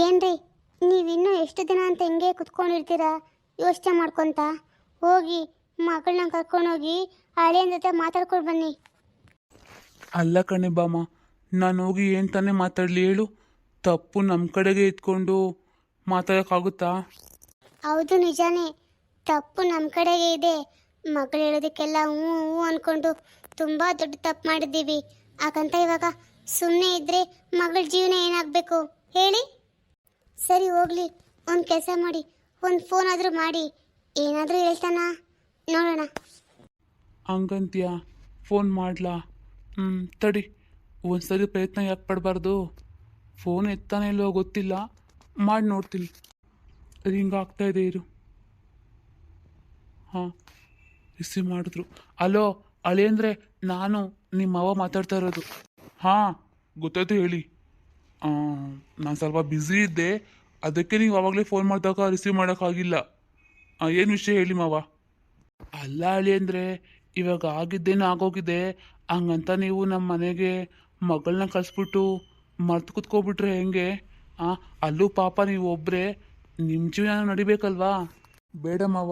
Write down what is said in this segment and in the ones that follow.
ಏನ್ರಿ, ನೀವಿನ್ನೂ ಎಷ್ಟು ದಿನ ಅಂತ ಹಿಂಗೆ ಕುತ್ಕೊಂಡಿರ್ತೀರಾ ಯೋಚನೆ ಮಾಡ್ಕೊತ? ಹೋಗಿ ಮಗಳನ್ನ ಕರ್ಕೊಂಡೋಗಿ ಹಳೆಯನ ಜೊತೆ ಮಾತಾಡ್ಕೊಂಡು ಬನ್ನಿ. ಅಲ್ಲ ಕಣೆ ಬಾಮ, ನಾನು ಹೋಗಿ ಏನು ತಾನೇ ಮಾತಾಡಲಿ ಹೇಳು? ತಪ್ಪು ನಮ್ಮ ಕಡೆಗೆ ಇಟ್ಕೊಂಡು ಮಾತಾಡೋಕ್ಕಾಗುತ್ತಾ? ಹೌದು, ನಿಜಾನೇ. ತಪ್ಪು ನಮ್ಮ ಕಡೆಗೆ ಇದೆ. ಮಗಳು ಹೇಳೋದಕ್ಕೆಲ್ಲ ಹ್ಞೂ ಹ್ಞೂ ಅಂದ್ಕೊಂಡು ತುಂಬ ದೊಡ್ಡ ತಪ್ಪು ಮಾಡಿದ್ದೀವಿ. ಹಾಗಂತ ಇವಾಗ ಸುಮ್ಮನೆ ಇದ್ದರೆ ಮಗಳ ಜೀವನ ಏನಾಗಬೇಕು ಹೇಳಿ? ಸರಿ ಹೋಗಲಿ, ಒಂದು ಕೆಲಸ ಮಾಡಿ, ಒಂದು ಫೋನ್ ಆದರೂ ಮಾಡಿ. ಏನಾದರೂ ಹೇಳ್ತಾನ ನೋಡೋಣ. ಹಂಗಂತೀಯ? ಫೋನ್ ಮಾಡ್ಲಾ? ತಡಿ, ಒಂದ್ಸರಿ ಪ್ರಯತ್ನ ಯಾಕೆ ಪಡಬಾರ್ದು? ಫೋನ್ ಎತ್ತಾನೆ ಇಲ್ವೋ ಗೊತ್ತಿಲ್ಲ, ಮಾಡಿ ನೋಡ್ತೀನಿ. ರಿಂಗ್ ಆಗ್ತಾ ಇದೆ, ಇರು. ಹಾಂ, ರಿಸೀವ್ ಮಾಡಿದ್ರು. ಅಲೋ ಅಳಿಯಂದ್ರೆ, ನಾನು ನಿಮ್ಮ ಅವ್ವ ಮಾತಾಡ್ತಾ ಇರೋದು. ಹಾಂ, ಗೊತ್ತಾಯ್ತು ಹೇಳಿ. ನಾನು ಸ್ವಲ್ಪ ಬ್ಯುಸಿ ಇದ್ದೆ, ಅದಕ್ಕೆ ನೀವು ಆವಾಗಲೇ ಫೋನ್ ಮಾಡಿದಾಗ ರಿಸೀವ್ ಮಾಡೋಕ್ಕಾಗಿಲ್ಲ. ಏನು ವಿಷಯ ಹೇಳಿ ಮಾವ? ಅಲ್ಲ ಅಳಿಯಂದ್ರೆ, ಇವಾಗ ಆಗಿದ್ದೇನೋ ಆಗೋಗಿದೆ. ಹಂಗಂತ ನೀವು ನಮ್ಮ ಮನೆಗೆ ಮಗಳನ್ನ ಕಳಿಸ್ಬಿಟ್ಟು ಮರ್ತು ಕುತ್ಕೊಬಿಟ್ರೆ ಹೆಂಗೆ? ಅಲ್ಲೂ ಪಾಪ ನೀವು ಒಬ್ಬರೇ, ನಿಮ್ಮ ಜೀವನ ನಡಿಬೇಕಲ್ವಾ? ಬೇಡ ಮಾವ,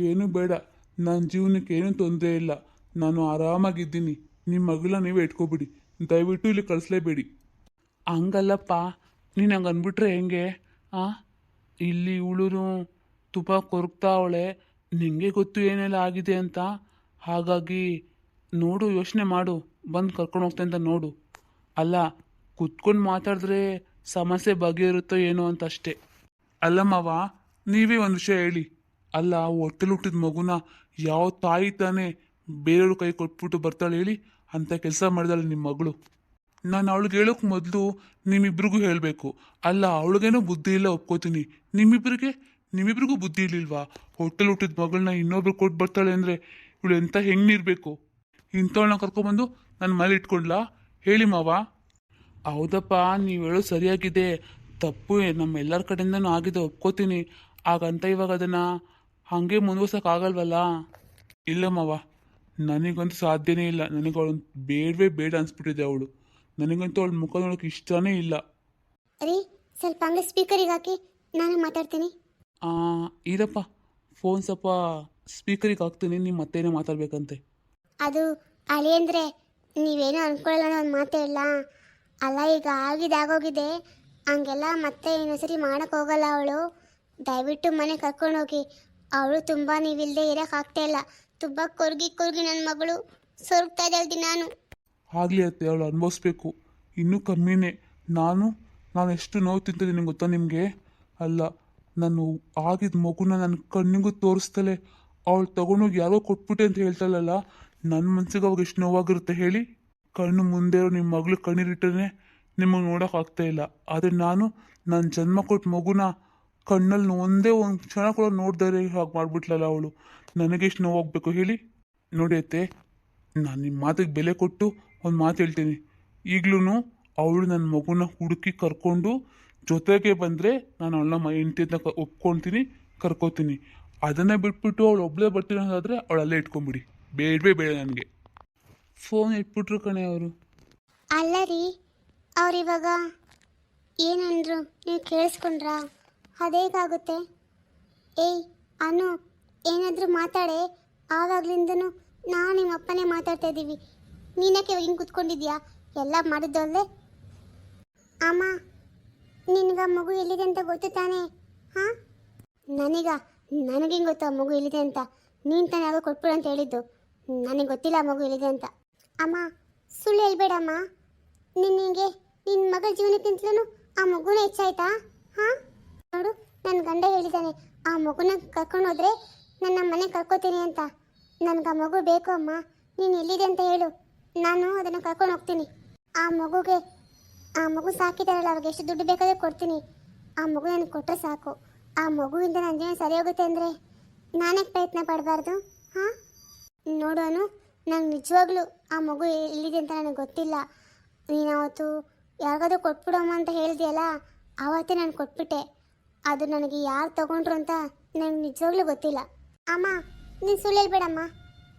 ಏನೂ ಬೇಡ. ನನ್ನ ಜೀವನಕ್ಕೆ ಏನೂ ತೊಂದರೆ ಇಲ್ಲ. ನಾನು ಆರಾಮಾಗಿದ್ದೀನಿ. ನಿಮ್ಮ ಮಗಳನ್ನ ನೀವೇ ಇಟ್ಕೊಬಿಡಿ. ದಯವಿಟ್ಟು ಇಲ್ಲಿ ಕಳಿಸ್ಲೇಬೇಡಿ. ಹಂಗಲ್ಲಪ್ಪ, ನೀನು ಹಂಗೆ ಅಂದ್ಬಿಟ್ರೆ ಹೆಂಗೆ? ಇಲ್ಲಿ ಇವಳು ತುಂಬ ಕೊರಗ್ತಾ ಅವಳೆ. ನಿಂಗೆ ಗೊತ್ತು ಏನೆಲ್ಲ ಆಗಿದೆ ಅಂತ. ಹಾಗಾಗಿ ನೋಡು, ಯೋಚನೆ ಮಾಡು, ಬಂದು ಕರ್ಕೊಂಡು ಹೋಗ್ತೆ ಅಂತ ನೋಡು. ಅಲ್ಲ, ಕುತ್ಕೊಂಡು ಮಾತಾಡಿದ್ರೆ ಸಮಸ್ಯೆ ಬಗೆಯಿರುತ್ತೋ ಏನೋ ಅಂತ ಅಷ್ಟೇ. ಅಲ್ಲ ಮಾವ, ನೀವೇ ಒಂದು ವಿಷಯ ಹೇಳಿ. ಅಲ್ಲ, ಹೊಟ್ಟೆಲಿ ಹುಟ್ಟಿದ ಮಗುನ ಯಾವ ತಾಯಿ ತಾನೇ ಬೇರೆಯವ್ರ ಕೈ ಕೊಟ್ಬಿಟ್ಟು ಬರ್ತಾಳೆ ಹೇಳಿ? ಅಂತ ಕೆಲಸ ಮಾಡಿದಾಳೆ ನಿಮ್ಮ ಮಗಳು. ನಾನು ಅವಳಿಗೆ ಹೇಳೋಕೆ ಮೊದಲು ನಿಮ್ಮಿಬ್ರಿಗೂ ಹೇಳಬೇಕು. ಅಲ್ಲ, ಅವಳಿಗೇನೋ ಬುದ್ಧಿ ಇಲ್ಲ, ಒಪ್ಕೋತೀನಿ. ನಿಮ್ಮಿಬ್ರಿಗೂ ಬುದ್ಧಿ ಇರ್ಲಿಲ್ವಾ? ಹೊಟ್ಟೆಲಿ ಹುಟ್ಟಿದ ಮಗಳನ್ನ ಇನ್ನೊಬ್ರು ಕೊಟ್ಟು ಬರ್ತಾಳೆ ಅಂದರೆ ಇವಳು ಎಂಥ ಹೆಂಗಿರ್ಬೇಕು? ಇಂಥವಳನ್ನ ಕರ್ಕೊಬಂದು ನನ್ನ ಮನೇಲಿ ಇಟ್ಕೊಂಡ್ಲಾ? ಹೇಳಿ ಮಾವ. ಹೌದಪ್ಪ, ನೀವು ಹೇಳೋದು ಸರಿಯಾಗಿದೆ. ತಪ್ಪು ನಮ್ಮ ಎಲ್ಲರ ಕಡೆಯಿಂದನೂ ಆಗಿದೆ, ಒಪ್ಕೋತೀನಿ. ಹಾಗಂತ ಇವಾಗ ಅದನ್ನು ಹಾಗೆ ಮುಂದುವರ್ಸೋಕ್ಕಾಗಲ್ವಲ್ಲ? ಇಲ್ಲ ಮಾವ, ನನಗಂತೂ ಸಾಧ್ಯನೇ ಇಲ್ಲ. ನನಗೆ ಅವಳು ಬೇಡವೇ ಬೇಡ ಅನಿಸ್ಬಿಟ್ಟಿದೆ. ನನಗಂತೂ ಅವಳ ಮುಖ ನೋಡೋಕೆ ಇಷ್ಟನೇ ಇಲ್ಲ. ರೀ, ಸ್ವಲ್ಪ ಹಂಗೆ ಸ್ಪೀಕರಿಗೆ ಹಾಕಿ, ನಾನು ಮಾತಾಡ್ತೀನಿ. ಇರಪ್ಪ, ಫೋನ್ ಸ್ವಲ್ಪ ಸ್ಪೀಕರಿಗೆ ಹಾಕ್ತೀನಿ. ನೀವು ಮತ್ತೇನೋ ಮಾತಾಡ್ಬೇಕಂತೆ. ಅದು ಅಳಿಯಂದ್ರೆ, ನೀವೇನೋ ಅನ್ಕೊಳ್ಳಲ್ಲ, ಒಂದು ಮಾತೇ ಇಲ್ಲ. ಅಲ್ಲ, ಈಗ ಆಗೋಗಿದೆ. ಹಂಗೆಲ್ಲ ಮತ್ತೆ ಇನ್ನೊಂದ್ಸರಿ ಮಾಡೋಕ್ಕೆ ಹೋಗಲ್ಲ ಅವಳು. ದಯವಿಟ್ಟು ಮನೆ ಕರ್ಕೊಂಡೋಗಿ. ಅವಳು ತುಂಬ ನೀವಿಲ್ಲದೆ ಇರೋಕ್ಕಾಗ್ತಾ ಇಲ್ಲ. ತುಂಬ ಕೊರ್ಗಿ ನನ್ನ ಮಗಳು ಸೊರಗ್ತಾ ಇದ್ದಾಳ್ದಿ. ನಾನು ಆಗಲಿ ಅತ್ತೆ, ಅವಳು ಅನುಭವಿಸ್ಬೇಕು. ಇನ್ನೂ ಕಮ್ಮಿನೇ. ನಾನು ಎಷ್ಟು ನೋವು ತಿಂತಿದ್ದೀನಿ ಗೊತ್ತಾ ನಿಮಗೆ? ಅಲ್ಲ, ನಾನು ಆಗಿದ್ದ ಮಗುನ ನನ್ನ ಕಣ್ಣಿಗೂ ತೋರಿಸ್ತಲೇ ಅವಳು ತೊಗೊಂಡೋಗಿ ಯಾರೋ ಕೊಟ್ಬಿಟ್ಟೆ ಅಂತ ಹೇಳ್ತಾಳಲ್ಲ, ನನ್ನ ಮನ್ಸಿಗೆ ಅವಾಗ ಎಷ್ಟು ನೋವಾಗಿರುತ್ತೆ ಹೇಳಿ? ಕಣ್ಣು ಮುಂದೆ ನಿಮ್ಮ ಮಗಳು ಕಣ್ಣೀರಿಟ್ಟರೆ ನಿಮಗೆ ನೋಡೋಕ್ಕಾಗ್ತಾ ಇಲ್ಲ. ಆದರೆ ನಾನು ನನ್ನ ಜನ್ಮ ಕೊಟ್ಟ ಮಗುನ ಕಣ್ಣಲ್ಲಿ ಒಂದೇ ಒಂದು ಕ್ಷಣ ಕೂಡ ನೋಡ್ದಾರೆ ಹಾಗೆ ಮಾಡಿಬಿಟ್ಲಲ್ಲ ಅವಳು. ನನಗೆಷ್ಟು ನೋವಾಗಬೇಕು ಹೇಳಿ? ನೋಡಿ ಅತ್ತೆ, ನಾನು ನಿಮ್ಮ ಮಾತಿಗೆ ಬೆಲೆ ಕೊಟ್ಟು ಒಂದು ಮಾತು ಹೇಳ್ತೀನಿ. ಈಗಲೂ ಅವಳು ನನ್ನ ಮಗುನ ಹುಡುಕಿ ಕರ್ಕೊಂಡು ಜೊತೆಗೆ ಬಂದರೆ ನಾನು ಅವಳನ್ನ ಹೆಂಡತಿ ಅಂತ ಒಪ್ಕೊಳ್ತೀನಿ, ಕರ್ಕೋತೀನಿ. ಅದನ್ನೇ ಬಿಟ್ಬಿಟ್ಟು ಅವಳು ಒಬ್ಬಳೇ ಬರ್ತೀನಿ ಅನ್ನೋದಾದರೆ ಅವಳು ಅಲ್ಲೇ ಇಟ್ಕೊಂಬಿಡಿ. ಬೇಡವೇ ಬೇಡ ನನಗೆ. ಫೋನ್ ಇಟ್ಬಿಟ್ರು ಕಣೆ ಅವರು. ಅಲ್ಲ ರೀ, ಅವ್ರಿವಾಗ ಏನಂದ್ರು ನೀವು ಕೇಳಿಸ್ಕೊಂಡ್ರಾ? ಅದೇಗಾಗುತ್ತೆ? ಏಯ್ ಅನು, ಏನಾದರೂ ಮಾತಾಡೆ. ಆವಾಗ್ಲಿಂದನೂ ನಾವು ನಿಮ್ಮ ಅಪ್ಪನೇ ಮಾತಾಡ್ತಾ ಇದ್ದೀವಿ. ನೀನಕ್ಕೆ ಹಿಂಗೆ ಕೂತ್ಕೊಂಡಿದ್ಯಾ? ಎಲ್ಲ ಮಾಡಿದ್ದು ಅಲ್ಲೇ. ಅಮ್ಮ, ನಿನಗೆ ಮಗು ಎಲ್ಲಿದೆ ಅಂತ ಗೊತ್ತು ತಾನೇ? ಹಾಂ, ನನಗೇನು ಗೊತ್ತು ಆ ಮಗು ಎಲ್ಲಿದೆ ಅಂತ? ನೀನು ತಾನೇ ಯಾವಾಗ ಕೊಟ್ಬಿಡು ಅಂತ ಹೇಳಿದ್ದು. ನನಗೆ ಗೊತ್ತಿಲ್ಲ ಆ ಮಗು ಎಲ್ಲಿದೆ ಅಂತ. ಅಮ್ಮ, ಸುಳ್ಳು ಹೇಳ್ಬೇಡಮ್ಮ. ನಿನಗೆ ನಿನ್ನ ಮಗಳ ಜೀವನಕ್ಕಿಂತಲೂ ಆ ಮಗುನ ಹೆಚ್ಚಾಯ್ತಾ? ಹಾಂ, ನೋಡು, ನನ್ನ ಗಂಡ ಹೇಳಿದ್ದಾನೆ ಆ ಮಗುನ ಕರ್ಕೊಂಡು ಹೋದ್ರೆ ನನ್ನ ಮನೆ ಕರ್ಕೋತೀನಿ ಅಂತ. ನನಗೆ ಆ ಮಗು ಬೇಕು ಅಮ್ಮ. ನೀನು ಎಲ್ಲಿದೆ ಅಂತ ಹೇಳು, ನಾನು ಅದನ್ನು ಕರ್ಕೊಂಡು ಹೋಗ್ತೀನಿ. ಆ ಮಗು ಸಾಕಿದಾರಲ್ಲ, ಅವಾಗ ಎಷ್ಟು ದುಡ್ಡು ಬೇಕಾದರೂ ಕೊಡ್ತೀನಿ. ಆ ಮಗು ನನಗೆ ಕೊಟ್ಟರೆ ಸಾಕು. ಆ ಮಗುವಿಂದ ನನ್ನ ಜೀವನ ಸರಿ ಹೋಗುತ್ತೆ ಅಂದರೆ ನಾನೇ ಪ್ರಯತ್ನ ಪಡಬಾರ್ದು? ಹಾಂ, ನೋಡೋನು, ನಂಗೆ ನಿಜವಾಗ್ಲೂ ಆ ಮಗು ಎಲ್ಲಿದೆ ಅಂತ ನನಗೆ ಗೊತ್ತಿಲ್ಲ. ನೀನು ಅವತ್ತು ಯಾರಿಗಾದ್ರೂ ಕೊಟ್ಬಿಡಮ್ಮ ಅಂತ ಹೇಳಿದೆಯಲ್ಲ, ಆವತ್ತೇ ನಾನು ಕೊಟ್ಬಿಟ್ಟೆ. ಅದು ನನಗೆ ಯಾರು ತಗೊಂಡ್ರು ಅಂತ ನನಗೆ ನಿಜವಾಗ್ಲೂ ಗೊತ್ತಿಲ್ಲ. ಅಮ್ಮ, ನೀನು ಸುಳ್ಳು ಹೇಳ್ಬೇಡಮ್ಮ.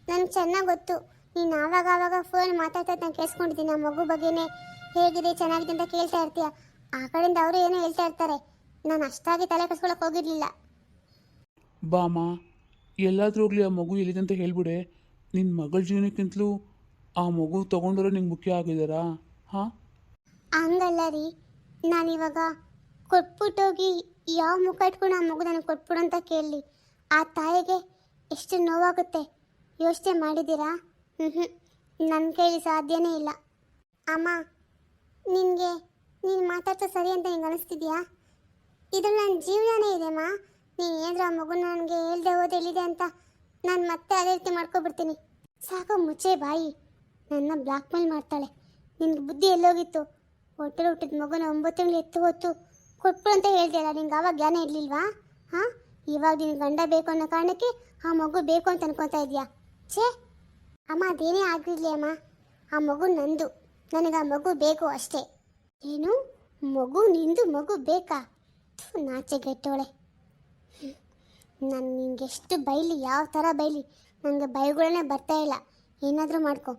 ನನಗೆ ಚೆನ್ನಾಗಿ ಗೊತ್ತು, ನೀನು ಆವಾಗ ಫೋನ್ ಮಾತಾಡ್ತಾ ನಾನು ಕೇಳಿಸ್ಕೊಂಡಿದ್ದೀನಿ. ಆ ಮಗು ಬಗ್ಗೆನೇ ಹೇಗಿದೆ ಚೆನ್ನಾಗಿದೆ ಅಂತ ಕೇಳ್ತಾ ಇರ್ತೀಯ. ಆ ಕಡೆಯಿಂದ ಅವರು ಏನೋ ಹೇಳ್ತಾ ಇರ್ತಾರೆ. ನಾನು ಅಷ್ಟಾಗಿ ತಲೆ ಕೆಡಿಸ್ಕೊಳಕ್ಕೆ ಹೋಗಿರ್ಲಿಲ್ಲ. ಬಾಮ, ಎಲ್ಲಾದ್ರೂ ಹೋಗ್ಲಿ ಆ ಮಗು ಎಲ್ಲಿದೆ ಅಂತ ಹೇಳ್ಬಿಡೆ. ನಿನ್ನ ಮಗಳ ಜೀವನಕ್ಕಿಂತಲೂ ಆ ಮಗು ತೊಗೊಂಡೋರು ನಿಂಗೆ ಮುಖ್ಯ ಆಗಿದ್ದಾರಾ? ಹಾಂ, ಹಂಗಲ್ಲ ರೀ, ನಾನಿವಾಗ ಕೊಟ್ಬಿಟ್ಟೋಗಿ ಯಾವ ಮುಖ ಇಟ್ಕೊಂಡು ಆ ಮಗು ನನಗೆ ಕೊಟ್ಬಿಡು ಅಂತ ಕೇಳಲಿ? ಆ ತಾಯಿಗೆ ಎಷ್ಟು ನೋವಾಗುತ್ತೆ ಯೋಚನೆ ಮಾಡಿದ್ದೀರಾ? ನನ್ನ ಕೈಲಿ ಸಾಧ್ಯನೇ ಇಲ್ಲ. ಅಮ್ಮ, ನಿನಗೆ ನೀನು ಮಾತಾಡ್ತಾ ಸರಿ ಅಂತ ನಿಂಗೆ ಅನಿಸ್ತಿದ್ಯಾ? ಇದ್ರಲ್ಲಿ ನನ್ನ ಜೀವನನೇ ಇದೆಮ್ಮ. ನೀನು ಏನಾದರೂ ಆ ಮಗು ನನಗೆ ಹೇಳ್ದೆ ಹೋದೆ ಎಲ್ಲಿದೆ ಅಂತ ನಾನು ಮತ್ತೆ ಅದೇ ರೀತಿ ಮಾಡ್ಕೊಬಿಡ್ತೀನಿ. ಸಾಕು, ಮುಚ್ಚೆ ಬಾಯಿ. ನನ್ನ ಬ್ಲಾಕ್ ಮೇಲ್ ಮಾಡ್ತಾಳೆ. ನಿನ್ಗೆ ಬುದ್ಧಿ ಎಲ್ಲೋಗಿತ್ತು? ಹೊಟ್ಟೆಲಿ ಹುಟ್ಟಿದ ಮಗುನ 9 ತಿಂಗಳು ಎತ್ತು ಹೊತ್ತು ಕೊಟ್ಬಿಡು ಅಂತ ಹೇಳ್ತೀಯಲ್ಲ, ನಿಂಗೆ ಆವಾಗ ಜ್ಞಾನ ಇರಲಿಲ್ವಾ? ಹಾಂ, ಇವಾಗ ನಿನ್ನ ಗಂಡ ಬೇಕು ಅನ್ನೋ ಕಾರಣಕ್ಕೆ ಆ ಮಗು ಬೇಕು ಅಂತ ಅನ್ಕೊತಾ ಇದೆಯಾ? ಛೇ ಅಮ್ಮ, ಅದೇನೇ ಆಗಿರಲಿ ಅಮ್ಮ, ಆ ಮಗು ನಂದು. ನನಗೆ ಆ ಮಗು ಬೇಕು ಅಷ್ಟೇ. ಏನು ಮಗು ನಿಂದು? ಮಗು ಬೇಕಾ? ನಾಚೆಗೆಟ್ಟೋಳೆ. ನಾನು ನಿಂಗೆಷ್ಟು ಬೈಲಿ, ಯಾವ ಥರ ಬೈಲಿ, ನನಗೆ ಬೈಗಳೇ ಬರ್ತಾ ಇಲ್ಲ. ಏನಾದರೂ ಮಾಡ್ಕೊ,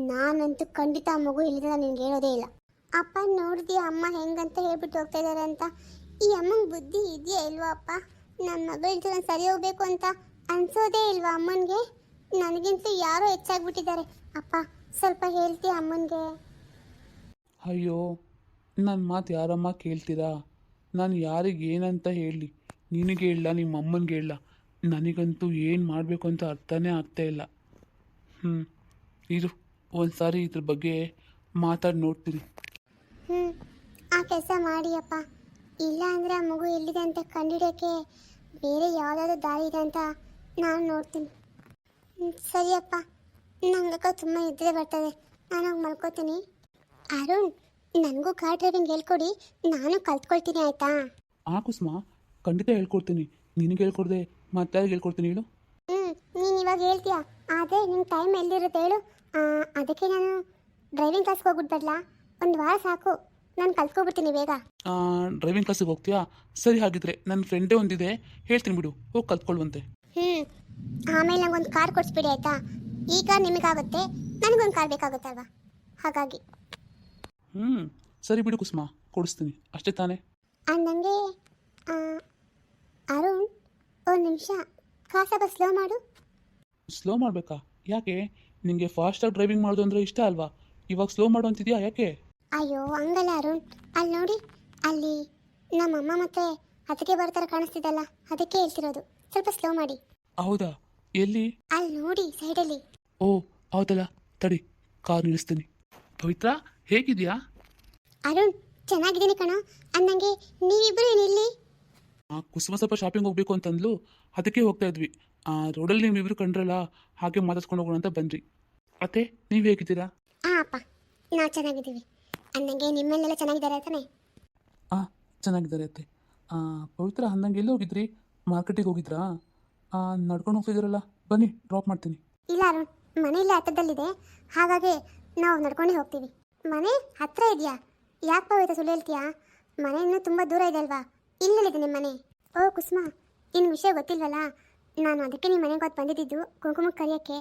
ನಾನಂತೂ ಖಂಡಿತ ಆ ಮಗು ಇಲ್ಲಿಂದ ನಿನ್ಗೆ ಹೇಳೋದೇ ಇಲ್ಲ. ಅಪ್ಪ ನೋಡಿದ್ಯಾ ಅಮ್ಮ ಹೆಂಗಂತ ಹೇಳ್ಬಿಟ್ಟು ಹೋಗ್ತಾ ಇದ್ದಾರೆ ಅಂತ? ಈ ಅಮ್ಮಂಗೆ ಬುದ್ಧಿ ಇದೆಯಾ ಇಲ್ವಾ ಅಪ್ಪ? ನನ್ನ ಮಗಳ ಜೊತೆ ಸರಿ ಹೋಗ್ಬೇಕು ಅಂತ ಅನ್ಸೋದೇ ಇಲ್ವಾ ಅಮ್ಮನಿಗೆ? ನನಗಿಂತ ಯಾರೋ ಹೆಚ್ಚಾಗ್ಬಿಟ್ಟಿದ್ದಾರೆ. ಅಪ್ಪ ಸ್ವಲ್ಪ ಹೇಳ್ತೀಯ ಅಮ್ಮನಿಗೆ? ಅಯ್ಯೋ, ನನ್ನ ಮಾತು ಯಾರಮ್ಮ ಕೇಳ್ತೀರಾ? ನಾನು ಯಾರಿಗೆ ಏನಂತ ಹೇಳಲಿ? ನಿನಗೆ ಹೇಳಲ್ಲ, ನಿಮ್ಮ ಅಮ್ಮನಿಗೆ ಹೇಳಲ್ಲ? ನನಗಂತೂ ಏನು ಮಾಡಬೇಕು ಅಂತ ಅರ್ಥನೇ ಆಗ್ತಾ ಇಲ್ಲ. ಇದು ಒಂದು ಸಾರಿ ಇದ್ರ ಬಗ್ಗೆ ಮಾತಾಡಿ ನೋಡ್ತೀನಿ. ಆ ಕೆಲಸ ಮಾಡಿಯಪ್ಪ. ಇಲ್ಲ ಅಂದರೆ ಆ ಮಗು ಎಲ್ಲಿದೆ ಅಂತ ಕಂಡುಹಿಡಿಯೋಕ್ಕೆ ಬೇರೆ ಯಾವುದಾದ್ರೂ ದಾರಿ ಇದೆ ಅಂತ ನಾನು ನೋಡ್ತೀನಿ. ಸರಿಯಪ್ಪ, ನಂಗೆ ತುಂಬ ನಿದ್ರೆ ಬರ್ತದೆ, ನಾನು ಹೋಗಿ ಮಲ್ಕೋತೀನಿ. ಅರುಣ್, ನನಗೂ ಕಾರ್ ಡ್ರೈವಿಂಗ್ ಹೇಳ್ಕೊಡಿ, ನಾನು ಕಲ್ತ್ಕೊಳ್ತೀನಿ ಆಯಿತಾ? ಆ ಕುಸುಮ, ಖಂಡಿತ ಹೇಳ್ಕೊಡ್ತೀನಿ. ನಿನಗೆ ಹೇಳ್ಕೊಡ್ದೆ ಮತ್ತೆ ಯಾರಿಗೆ ಹೇಳ್ಕೊಡ್ತೀನಿ ಹೇಳು? ನೀನು ಇವಾಗ ಹೇಳ್ತೀಯಾ, ಆದರೆ ನಿಮ್ಮ ಟೈಮ್ ಎಲ್ಲಿರುತ್ತೆ ಹೇಳು? ಅದಕ್ಕೆ ನಾನು ಡ್ರೈವಿಂಗ್ ಕ್ಲಾಸ್ಗೆ ಹೋಗ್ಬಿಟ್ಟು ಬರಲಾ? 1 ವಾರ ಸಾಕು, ನಾನು ಕಲ್ತ್ಕೊಬಿಡ್ತೀನಿ ಬೇಗ. ಡ್ರೈವಿಂಗ್ ಕ್ಲಾಸಿಗೆ ಹೋಗ್ತೀಯಾ? ಸರಿ, ಹಾಗಿದ್ರೆ ನನ್ನ ಫ್ರೆಂಡೇ ಒಂದಿದೆ, ಹೇಳ್ತೀನಿ ಬಿಡು, ಹೋಗಿ ಕಲ್ತ್ಕೊಳ್ಳುವಂತೆ. ಆಮೇಲೆ ನಂಗೊಂದು ಕಾರ್ ಕೊಡಿಸ್ಬಿಡಿ ಆಯಿತಾ? ಈ ಕಾರ್ ನಿಮಗಾಗುತ್ತೆ, ನನಗೊಂದು ಕಾರ್ ಬೇಕಾಗುತ್ತಲ್ವಾ, ಹಾಗಾಗಿ. ಸರಿ ಬಿಡು ಕುಸುಮ, ಕೊಡಿಸ್ತೀನಿ, ಅಷ್ಟೇ ತಾನೇ? ಅಂದಂಗೆ ಅರುಣ್, 1 ನಿಮಿಷ ಕಾರ್ ಸ್ವಲ್ಪ ಸ್ಲೋ ಮಾಡು. ಸ್ಲೋ ಮಾಡಬೇಕಾ? ಯಾಕೆ? ನಿನಗೆ ಫಾಸ್ಟಾಗಿ ಡ್ರೈವಿಂಗ್ ಮಾಡೋದು ಅಂದರೆ ಇಷ್ಟ ಅಲ್ವಾ? ಇವಾಗ ಸ್ಲೋ ಮಾಡು ಅಂತಿದ್ಯಾ, ಯಾಕೆ? ಅಯ್ಯೋ ಹಂಗಲ್ಲ ಅರುಣ್, ಅಲ್ಲಿ ನೋಡಿ, ಅಲ್ಲಿ ನಮ್ಮಮ್ಮ ಮತ್ತೆ ಅದಕ್ಕೆ ಬರ್ತಾರೆ ಕಾಣಿಸ್ತಿದ್ದಲ್ಲ, ಅದಕ್ಕೆ ಹೇಳ್ತಿರೋದು. ಸ್ವಲ್ಪ ಸ್ಲೋ ಮಾಡಿ. ಹೌದಾ? ಎಲ್ಲಿ? ಅಲ್ಲಿ ನೋಡಿ, ಸೈಡಲ್ಲಿ. ಓ ಹೌದಲ್ಲ, ತಡಿ, ಕಾರ್ ನಿಲ್ಲಿಸ್ತೀನಿ. ಪವಿತ್ರ, ಹೇಗಿದೆಯಾ? ಅರುಣ್, ಚೆನ್ನಾಗಿದ್ದೀನಿ ಕಣೋ. ಅಂದಂಗೆ ನೀವಿಬ್ಬರು ಏನಿಲ್ಲಿ? ಕುಸುಮ ಸ್ವಲ್ಪ ಶಾಪಿಂಗ್ ಹೋಗ್ಬೇಕು ಅಂತಂದ್ಲು, ಅದಕ್ಕೆ ಹೋಗ್ತಾ ಇದ್ವಿ. ರೋಡಲ್ಲಿ ನೀವಿಬ್ರು ಕಂಡ್ರಲ್ಲ, ಹಾಗೆ ಮಾತಾಡ್ಸ್ಕೊಂಡು ಹೋಗೋಣ ಅಂತ ಬಂದ್ರಿ. ಅತ್ತೆ, ನೀವು ಹೇಗಿದ್ದೀರಾ? ಅಪ್ಪ, ನಾವು ಚೆನ್ನಾಗಿದ್ದೀವಿ. ಅಂದಂಗೆ ನಿಮ್ಮನ್ನೆಲ್ಲ ಚೆನ್ನಾಗಿದ್ದಾರೆ ತಾನೆ? ಚೆನ್ನಾಗಿದ್ದಾರೆ ಅತ್ತೆ. ಪವಿತ್ರ, ಅಂದಂಗೆ ಎಲ್ಲಿ ಹೋಗಿದ್ರಿ? ಮಾರ್ಕೆಟಿಗೆ ಹೋಗಿದ್ರಾ? ನಡ್ಕೊಂಡು ಹೋಗ್ತಿದ್ದೀರಲ್ಲ, ಬನ್ನಿ ಡ್ರಾಪ್ ಮಾಡ್ತೀನಿ. ಇಲ್ಲ ಅರುಣ್, ಮನೆ ಇಲ್ಲೇ ಹತ್ರದಲ್ಲಿದೆ, ಹಾಗಾಗಿ ನಾವು ನಡ್ಕೊಂಡೇ ಹೋಗ್ತೀವಿ. ಮನೆ ಹತ್ರ ಇದೆಯಾ? ಯಾಕೆ ಪವಿತ್ರ ಸುಳ್ಳು ಹೇಳ್ತೀಯಾ? ಮನೆ ಇನ್ನೂ ತುಂಬ ದೂರ ಇದೆ ಅಲ್ವಾ? ಇಲ್ಲಲ್ಲಿದೆ ನಿಮ್ಮ ಮನೆ. ಓ ಕುಸುಮ, ನಿನ್ನ ವಿಷಯ ಗೊತ್ತಿಲ್ವಲ್ಲ? ನಾನು ಅದಕ್ಕೆ ನಿಮ್ಮ ಮನೆಗೆ ಹೊತ್ತು ಬಂದಿದ್ದು ಕುಂಕುಮಕ್ಕೆ ಕರೆಯೋಕ್ಕೆ.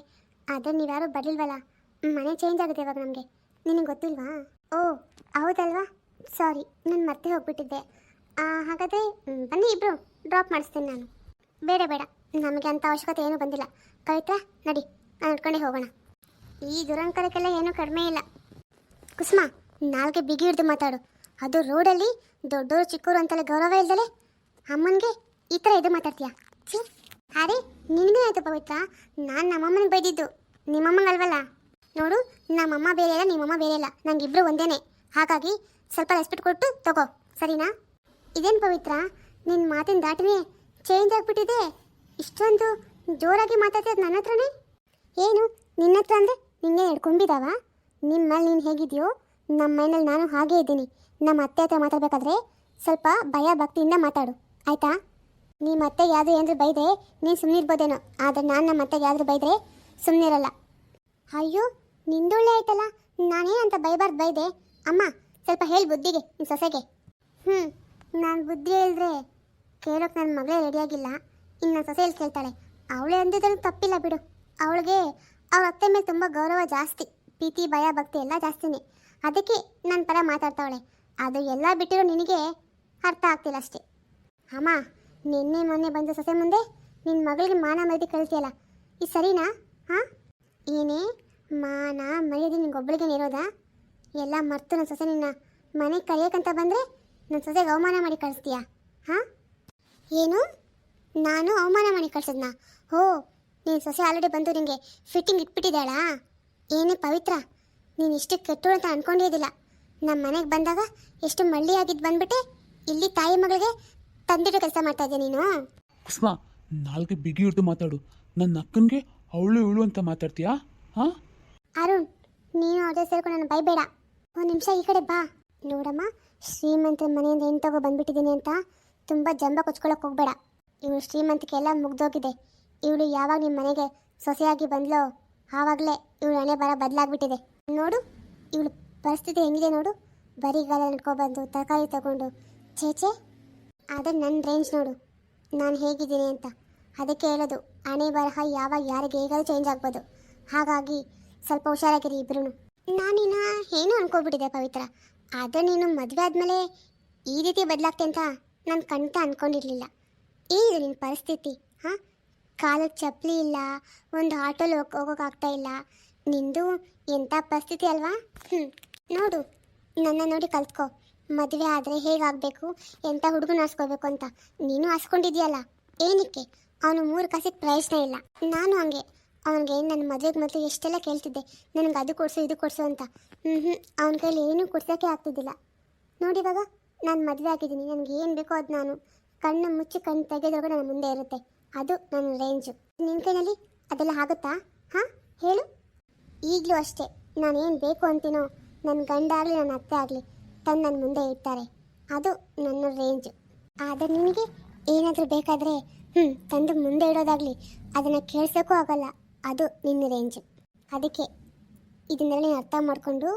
ಆದರೆ ನೀವ್ಯಾರೂ ಬರಲಿಲ್ವಲ್ಲ, ಮನೆ ಚೇಂಜ್ ಆಗುತ್ತೆ ಇವಾಗ ನಮಗೆ, ನಿನಗೆ ಗೊತ್ತಿಲ್ವಾ? ಓ ಹೌದಲ್ವಾ, ಸಾರಿ, ನಾನು ಮತ್ತೆ ಹೋಗ್ಬಿಟ್ಟಿದ್ದೆ. ಹಾಗಾದರೆ ಬನ್ನಿ, ಇಬ್ಬರು ಡ್ರಾಪ್ ಮಾಡಿಸ್ತೀನಿ ನಾನು. ಬೇಡ ಬೇಡ, ನಮಗೆ ಅಂಥ ಅವಶ್ಯಕತೆ ಏನೂ ಬಂದಿಲ್ಲ. ಕವಿತಾ, ನಡಿ, ನಾನು ನಡ್ಕೊಂಡೇ ಹೋಗೋಣ. ಈ ದುರಂಕರಕ್ಕೆಲ್ಲ ಏನೂ ಕಡಿಮೆ ಇಲ್ಲ. ಕುಸುಮ, ನಾಲ್ಗೆ ಬಿಗಿ ಹಿಡಿದು ಮಾತಾಡು. ಅದು ರೋಡಲ್ಲಿ ದೊಡ್ಡವರು ಚಿಕ್ಕವರು ಅಂತೆಲ್ಲ ಗೌರವ ಇಲ್ದಲೆ ಅಮ್ಮನಿಗೆ ಈ ಥರ ಇದು ಮಾತಾಡ್ತೀಯಾ? ಅರೆ, ನಿನಗೇನಾಯ್ತು ಪವಿತ್ರ? ನಾನು ನಮ್ಮಮ್ಮನಿಗೆ ಬೈದಿದ್ದು, ನಿಮ್ಮಮ್ಮಂಗಲ್ವಲ್ಲ. ನೋಡು, ನಮ್ಮಮ್ಮ ಬೇರೆ ಇಲ್ಲ, ನಿಮ್ಮಮ್ಮ ಬೇರೆ ಇಲ್ಲ, ನಂಗಿಬ್ರು ಒಂದೇನೆ. ಹಾಗಾಗಿ ಸ್ವಲ್ಪ ರೆಸ್ಪೆಕ್ಟ್ ಕೊಟ್ಟು ತಗೋ, ಸರಿನಾ? ಇದೇನು ಪವಿತ್ರ, ನಿನ್ನ ಮಾತಿನ ದಾಟಿನೇ ಚೇಂಜ್ ಆಗಿಬಿಟ್ಟಿದೆ. ಇಷ್ಟೊಂದು ಜೋರಾಗಿ ಮಾತಾಡ್ತಿರೋದು ನನ್ನ ಹತ್ರನೇ? ಏನು ನಿನ್ನ ಹತ್ರ ಅಂದರೆ ನಿನ್ನೆ ಹಿಡ್ಕೊಂಡಿದ್ದಾವ? ನಿಮ್ಮ ಮೇಲೆ ನೀನು ಹೇಗಿದೆಯೋ, ನಮ್ಮ ಮೈನಲ್ಲಿ ನಾನು ಹಾಗೇ ಇದ್ದೀನಿ. ನಮ್ಮ ಅತ್ತೆ ಹತ್ರ ಮಾತಾಡಬೇಕಾದ್ರೆ ಸ್ವಲ್ಪ ಭಯ ಭಕ್ತಿಯಿಂದ ಮಾತಾಡು, ಆಯಿತಾ? ನಿಮ್ಮ ಅತ್ತೆಗೆ ಯಾವುದು ಏನಾದರೂ ಬೈದೆ ನೀನು ಸುಮ್ಮನೆ ಇರ್ಬೋದೇನೋ, ಆದರೆ ನಾನು ನಮ್ಮ ಅತ್ತೆಗೆ ಯಾವ್ದು ಬೈದರೆ ಸುಮ್ಮನೆ ಇರಲ್ಲ. ಅಯ್ಯೋ, ನಿಂದೊಳ್ಳೆ ಆಯ್ತಲ್ಲ, ನಾನೇನಂತ ಬೈಬಾರ್ದು ಬೈದೆ? ಅಮ್ಮ, ಸ್ವಲ್ಪ ಹೇಳಿ ಬುದ್ಧಿಗೆ ನಿಮ್ಮ ಸೊಸೆಗೆ. ನಾನು ಬುದ್ಧಿ ಹೇಳಿದ್ರೆ ಕೇಳೋಕೆ ನನ್ನ ಮಗಳೇ ರೆಡಿಯಾಗಿಲ್ಲ, ಇನ್ನು ನನ್ನ ಸೊಸೆ ಎಲ್ಲಿ ಕೇಳ್ತಾಳೆ? ಅವಳೇ ಅಂದಿದ್ರೂ ತಪ್ಪಿಲ್ಲ ಬಿಡು. ಅವಳಿಗೆ ಅವ್ರ ಅತ್ತೆ ಮೇಲೆ ತುಂಬ ಗೌರವ ಜಾಸ್ತಿ, ಪ್ರೀತಿ ಭಯ ಭಕ್ತಿ ಎಲ್ಲ ಜಾಸ್ತಿನೇ. ಅದಕ್ಕೆ ನನ್ನ ಪರ ಮಾತಾಡ್ತಾವಳೆ. ಅದು ಎಲ್ಲ ಬಿಟ್ಟಿರೋ ನಿನಗೆ ಅರ್ಥ ಆಗ್ತಿಲ್ಲ ಅಷ್ಟೇ. ಅಮ್ಮ, ನಿನ್ನೆ ಮೊನ್ನೆ ಬಂದ ಸೊಸೆ ಮುಂದೆ ನಿನ್ನ ಮಗಳಿಗೆ ಮಾನ ಮರ್ಯಾದೆ ಕಳಿಸ್ತೀಯಲ್ಲ, ಇದು ಸರಿನಾ? ಹಾಂ, ಏನೇ ಮಾನ ಮರ್ಯಾದೆ ನಿನ್ಗೊಬ್ಬಳಿಗೆ ಇರೋದಾ? ಎಲ್ಲ ಮರ್ತು ನನ್ನ ಸೊಸೆ ನಿನ್ನ ಮನೆಗೆ ಕರೆಯೋಕ್ಕಂತ ಬಂದರೆ ನನ್ನ ಸೊಸೆಗೆ ಅವಮಾನ ಮಾಡಿ ಕಳಿಸ್ತೀಯಾ? ಹಾಂ, ಏನು ನಾನು ಅವಮಾನ ಮಾಡಿ ಕಳ್ಸದ್ನಾ? ಹೋ, ನೀನು ಸೊಸೆ ಆಲ್ರೆಡಿ ಬಂದು ನಿನಗೆ ಫಿಟ್ಟಿಂಗ್ ಇಟ್ಬಿಟ್ಟಿದ್ದಾಳಾ? ಏನೇ ಪವಿತ್ರ, ನೀನು ಇಷ್ಟು ಕೆಟ್ಟೋಳು ಅಂತ ಅನ್ಕೊಂಡಿರೋದಿಲ್ಲ. ನಮ್ಮ ಮನೆಗೆ ಬಂದಾಗ ಎಷ್ಟು ಮಳ್ಳಿಯಾಗಿದ್ದು ಬಂದ್ಬಿಟ್ಟೆ, ಇಲ್ಲಿ ತಾಯಿ ಮಗಳಿಗೆ ತಂದಿಟ್ಟು ಕೆಲಸ ಮಾಡ್ತಾ ಇದೆಯಾ ನೀನು? ಕುಸುಮ, ನಾಲ್ಗೆ ಬಿಗಿ ಹಿಡ್ದು ಮಾತಾಡು. ನನ್ನ ಅಕ್ಕನಿಗೆ ಅವಳು ಇವಳು ಅಂತ ಮಾತಾಡ್ತೀಯಾ? ಹಾಂ, ಅರುಣ್, ನೀನು ಅದೇ ಸೇರ್ಕೊಂಡು ನನ್ನ ಬೈಬೇಡ. ಒಂದು ನಿಮಿಷ ಈ ಕಡೆ ಬಾ. ನೋಡಮ್ಮ, ಶ್ರೀಮಂತರ ಮನೆಯಿಂದ ಏನು ತಗೋ ಬಂದ್ಬಿಟ್ಟಿದ್ದೀನಿ ಅಂತ ತುಂಬ ಜಂಬ ಕೊಚ್ಕೊಳ್ಳೋಕೆ ಹೋಗ್ಬೇಡ. ಇವಳು ಶ್ರೀಮಂತಿಕೆ ಎಲ್ಲ ಮುಗ್ದೋಗಿದೆ. ಇವಳು ಯಾವಾಗ ನಿಮ್ಮ ಮನೆಗೆ ಸೊಸೆಯಾಗಿ ಬಂದ್ಲೋ ಆವಾಗಲೇ ಇವಳು ಹಣೆ ಬರ ಬದಲಾಗ್ಬಿಟ್ಟಿದೆ. ನೋಡು ಇವಳು ಪರಿಸ್ಥಿತಿ ಹೆಂಗಿದೆ ನೋಡು. ಬರಿಗಾಲ ನಡ್ಕೊಬಂದು ತರಕಾರಿ ತಗೊಂಡು ಚೇಚೆ. ಆದರೆ ನನ್ನ ರೇಂಜ್ ನೋಡು ನಾನು ಹೇಗಿದ್ದೀನಿ ಅಂತ. ಅದಕ್ಕೆ ಹೇಳೋದು, ಹಣೆ ಬರಹ ಯಾವಾಗ ಯಾರಿಗೆ ಹೇಗಾದ್ರೂ ಚೇಂಜ್ ಆಗ್ಬೋದು. ಹಾಗಾಗಿ ಸ್ವಲ್ಪ ಹುಷಾರಾಗಿರಿ ಇಬ್ರು. ನಾನಿನ್ನ ಏನು ಅನ್ಕೊಬಿಟ್ಟಿದೆ ಪವಿತ್ರ. ಆದರೆ ನೀನು ಮದುವೆ ಆದಮೇಲೆ ಈ ರೀತಿ ಬದಲಾಗ್ತೆ ಅಂತ ನಾನು ಖಂಡಿತ ಅಂದ್ಕೊಂಡಿರಲಿಲ್ಲ. ಏನಿದೆ ನಿನ್ನ ಪರಿಸ್ಥಿತಿ? ಹಾಂ, ಕಾಲಕ್ಕೆ ಚಪ್ಪಲಿ ಇಲ್ಲ, ಒಂದು ಆಟೋಲಿ ಹೋಗೋಕ್ಕಾಗ್ತಾ ಇಲ್ಲ. ನಿಂದು ಎಂಥ ಪರಿಸ್ಥಿತಿ ಅಲ್ವಾ? ನೋಡು, ನನ್ನ ನೋಡಿ ಕಲ್ತ್ಕೊ. ಮದುವೆ ಆದರೆ ಹೇಗಾಗಬೇಕು, ಎಂಥ ಹುಡುಗನ ಆರಿಸ್ಕೋಬೇಕು ಅಂತ ನೀನು ಆರಿಸ್ಕೊಂಡಿದ್ಯಲ್ಲ. ಏನಕ್ಕೆ? ಅವನು 3 ಕಾಸಿಗೆ ಪ್ರಯೋಜನ ಇಲ್ಲ. ನಾನು ಹಂಗೆ ಅವನಿಗೆ ನನ್ನ ಮದುವೆಗೆ ಮೊದಲು ಎಷ್ಟೆಲ್ಲ ಕೇಳ್ತಿದ್ದೆ, ನನಗೆ ಅದು ಕೊಡಿಸು ಇದು ಕೊಡಿಸು ಅಂತ. ಅವನ ಕೈಲಿ ಏನೂ ಕೊಡ್ಸೋಕ್ಕೆ ಆಗ್ತಿದ್ದಿಲ್ಲ. ನೋಡಿವಾಗ ನಾನು ಮದುವೆ ಆಗಿದ್ದೀನಿ, ನನಗೆ ಏನು ಬೇಕೋ ಅದು ನಾನು ಕಣ್ಣು ಮುಚ್ಚಿ ಕಣ್ಣು ತೆಗೆದೋಗ ನನ್ನ ಮುಂದೆ ಇರುತ್ತೆ. ಅದು ನನ್ನ ರೇಂಜು. ನಿನ್ನ ಕೈನಲ್ಲಿ ಅದೆಲ್ಲ ಆಗುತ್ತಾ? ಹಾಂ, ಹೇಳು. ಈಗಲೂ ಅಷ್ಟೇ, ನಾನೇನು ಬೇಕು ಅಂತೀನೋ ನನ್ನ ಗಂಡ ಆಗಲಿ ನನ್ನ ಅತ್ತೆ ಆಗಲಿ ತಂದು ನನ್ನ ಮುಂದೆ ಇಡ್ತಾರೆ. ಅದು ನನ್ನ ರೇಂಜು. ಆದರೆ ನಿನಗೆ ಏನಾದರೂ ಬೇಕಾದರೆ ತಂದು ಮುಂದೆ ಇಡೋದಾಗಲಿ ಅದನ್ನು ಕೇಳಿಸೋಕ್ಕೂ ಆಗಲ್ಲ. ಅದು ನಿನ್ನ ರೇಂಜು. ಅದಕ್ಕೆ ಇದನ್ನೆಲ್ಲ ನೀನು ಅರ್ಥ ಮಾಡಿಕೊಂಡು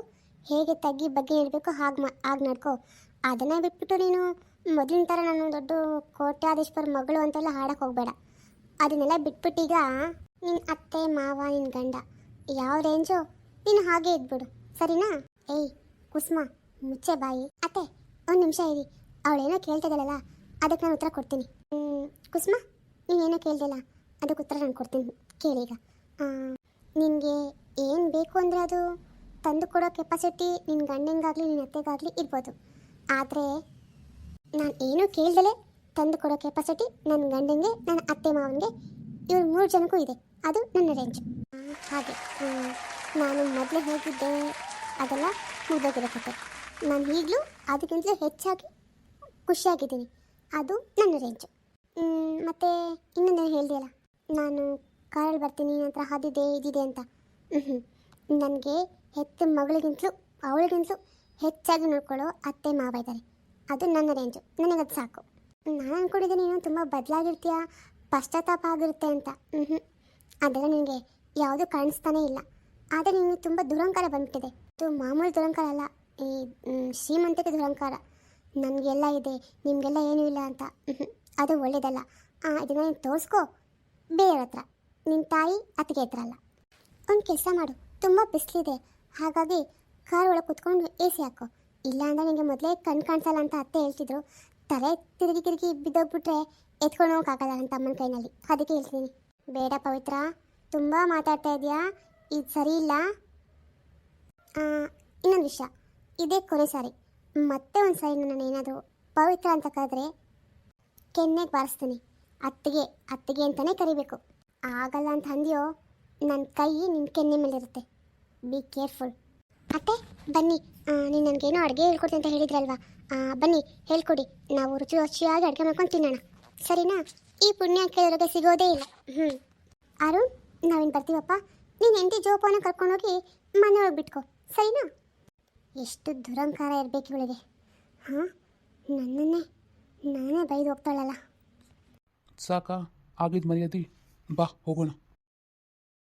ಹೇಗೆ ತಗ್ಗಿ ಬಗ್ಗೆ ಇಡಬೇಕು ಹಾಗೆ ನಡ್ಕೋ. ಅದನ್ನೇ ಬಿಟ್ಬಿಟ್ಟು ನೀನು ಮೊದಲಿನ ಥರ ನಾನು ದೊಡ್ಡ ಕೋಟ್ಯಾಧೀಶ್ವರ ಮಗಳು ಅಂತೆಲ್ಲ ಹಾಡಕ್ಕೆ ಹೋಗಬೇಡ. ಅದನ್ನೆಲ್ಲ ಬಿಟ್ಬಿಟ್ಟೀಗ ನಿನ್ನ ಅತ್ತೆ ಮಾವ ನಿನ್ನ ಗಂಡ ಯಾವ ರೇಂಜು ನೀನು ಹಾಗೆ ಇದ್ಬಿಡು, ಸರಿನಾ? ಏಯ್ ಕುಸುಮ, ಮುಚ್ಚೆ ಬಾಯಿ. ಅತ್ತೆ ಒಂದು ನಿಮಿಷ ಇರಿ, ಅವಳೇನೋ ಕೇಳ್ತಿದ್ದಾಳಲ್ಲ ಅದಕ್ಕೆ ನಾನು ಉತ್ತರ ಕೊಡ್ತೀನಿ. ಕುಸುಮ, ನೀನೇನೋ ಕೇಳ್ದಿಲ್ಲ, ಅದಕ್ಕೆ ಉತ್ತರ ನಾನು ಕೊಡ್ತೀನಿ ಕೇಳೀಗ. ನಿನಗೆ ಏನು ಬೇಕು ಅಂದರೆ ಅದು ತಂದು ಕೊಡೋ ಕೆಪಾಸಿಟಿ ನಿನ್ನ ಗಂಡನಿಗಾಗಲಿ ನಿನ್ನ ಅತ್ತೆಗಾಗಲಿ ಇರ್ಬೋದು. ಆದರೆ ನಾನು ಏನೂ ಕೇಳ್ದಲೇ ತಂದು ಕೊಡೋ ಕೆಪಾಸಿಟಿ ನನ್ನ ಗಂಡನಿಗೆ, ನನ್ನ ಅತ್ತೆ ಮಾವನಿಗೆ, ಇವ್ರು 3 ಜನಕ್ಕೂ ಇದೆ. ಅದು ನನ್ನ ರೇಂಜ್. ಹಾಗೆ ನಾನು ಮೊದಲೇ ಹೇಗಿದ್ದೆ ಅದೆಲ್ಲ ಮುಗಿದೋಗಿರೋ ಕತೆ. ನಾನು ಈಗಲೂ ಅದಕ್ಕಿಂತಲೂ ಹೆಚ್ಚಾಗಿ ಖುಷಿಯಾಗಿದ್ದೀನಿ. ಅದು ನನ್ನ ರೇಂಜು. ಮತ್ತು ಇನ್ನೊಂದೇನು ಹೇಳ್ದೆಯಲ್ಲ, ನಾನು ಕಾರಲ್ಲಿ ಬರ್ತೀನಿ ನಂತರ ಅದಿದೆ ಇದಿದೆ ಅಂತ. ನನಗೆ ಹೆತ್ತ ಮಗಳಿಗಿಂತಲೂ ಅವಳಿಗಿಂತಲೂ ಹೆಚ್ಚಾಗಿ ನೋಡ್ಕೊಳ್ಳೋ ಅತ್ತೆ ಮಾವ ಇದ್ದಾರೆ. ಅದು ನನ್ನ ರೇಂಜು. ನನಗದು ಸಾಕು. ನಾನು ಅಂದ್ಕೊಂಡಿದ್ದೀನಿ ನೀನು ತುಂಬ ಬದಲಾಗಿರ್ತೀಯ, ಪಶ್ಚಾತ್ತಾಪ ಆಗಿರುತ್ತೆ ಅಂತ. ಅದೆಲ್ಲ ನಿನಗೆ ಯಾವುದೂ ಕಾಣಿಸ್ತಾನೇ ಇಲ್ಲ. ಆದರೆ ನಿನಗೆ ತುಂಬ ದುರಂಕಾರ ಬಂದ್ಬಿಟ್ಟಿದೆ. ಅದು ಮಾಮೂಲು ದುರಂಕಾರ ಅಲ್ಲ, ಈ ಶ್ರೀಮಂತಿಕೆ ದುರಂಕಾರ. ನನಗೆಲ್ಲ ಇದೆ ನಿಮಗೆಲ್ಲ ಏನೂ ಇಲ್ಲ ಅಂತ. ಅದು ಒಳ್ಳೇದಲ್ಲ. ಇದನ್ನು ನೀನು ತೋರಿಸ್ಕೋ ಬೇರೆಯವ್ರ ಹತ್ರ, ನಿನ್ನ ತಾಯಿ ಅತ್ತಿಗೆ ಹತ್ರ ಅಲ್ಲ. ಒಂದು ಕೆಲಸ ಮಾಡು, ತುಂಬ ಬಿಸಿಲಿದೆ, ಹಾಗಾಗಿ ಕಾರ್ ಒಳಗೆ ಕುತ್ಕೊಂಡು AC ಹಾಕೋ. ಇಲ್ಲ ಅಂದರೆ ನಿನಗೆ ಮೊದಲೇ ಕಣ್ಣು ಕಾಣಿಸಲ್ಲ ಅಂತ ಅತ್ತೆ ಹೇಳ್ತಿದ್ರು. ತಲೆ ತಿರುಗಿ ಬಿದ್ದೋಗ್ಬಿಟ್ರೆ ಎತ್ಕೊಂಡು ಹೋಗೋಕ್ಕಾಗಲ್ಲ ನನ್ನ ತಮ್ಮನ ಕೈನಲ್ಲಿ. ಅದಕ್ಕೆ ಹೇಳ್ತೀನಿ. ಬೇಡ ಪವಿತ್ರ, ತುಂಬ ಮಾತಾಡ್ತಾ ಇದೆಯಾ, ಇದು ಸರಿ ಇಲ್ಲ. ಇನ್ನೊಂದು ವಿಷಯ, ಇದೇ ಕೊನೆ ಸಾರಿ. ಮತ್ತೆ ಒಂದು ಸಾರಿ ನಾನು ಏನಾದರೂ ಪವಿತ್ರ ಅಂತ ಕರೆದ್ರೆ ಕೆನ್ನೆಗೆ ಬಾರಿಸ್ತೀನಿ. ಅತ್ತಿಗೆ ಅಂತಲೇ ಕರಿಬೇಕು. ಆಗಲ್ಲ ಅಂತ ಅಂದ್ಯೋ ನನ್ನ ಕೈ ನಿನ್ನ ಕೆನ್ನೆ ಮೇಲಿರುತ್ತೆ. Be careful. ಅತ್ತೆ ಬನ್ನಿ, ನೀನು ನನಗೇನೋ ಅಡುಗೆ ಹೇಳ್ಕೊಡ್ತೀನಿ ಅಂತ ಹೇಳಿದ್ರಲ್ವಾ, ಬನ್ನಿ ಹೇಳ್ಕೊಡಿ. ನಾವು ರುಚಿಯಾಗಿ ಅಡುಗೆ ಮಾಡ್ಕೊಂಡು ತಿನ್ನೋಣ, ಸರಿನಾ? ಈ ಪುಣ್ಯ ಕೆಲವರಿಗೆ ಸಿಗೋದೇ ಇಲ್ಲ. ಅರುಣ್, ನಾವೇನು ಬರ್ತೀವಪ್ಪ. ನೀನು ಹೆಂಡತಿ ಜೋಪಾನ ಕರ್ಕೊಂಡೋಗಿ ಮನೆಯೊಳಗೆ ಬಿಟ್ಕೊ, ಸರಿನಾ? ಎಷ್ಟು ದುರಂಕಾರ ಇರಬೇಕು ಇವಳಿಗೆ. ನಾನೇ ಬೈದು ಹೋಗ್ತಾಳಲ್ಲ. ಸಾಕಾ ಆಗಿದ್ದು ಮರ್ಯಾದೆ? ಬಾ ಹೋಗೋಣ.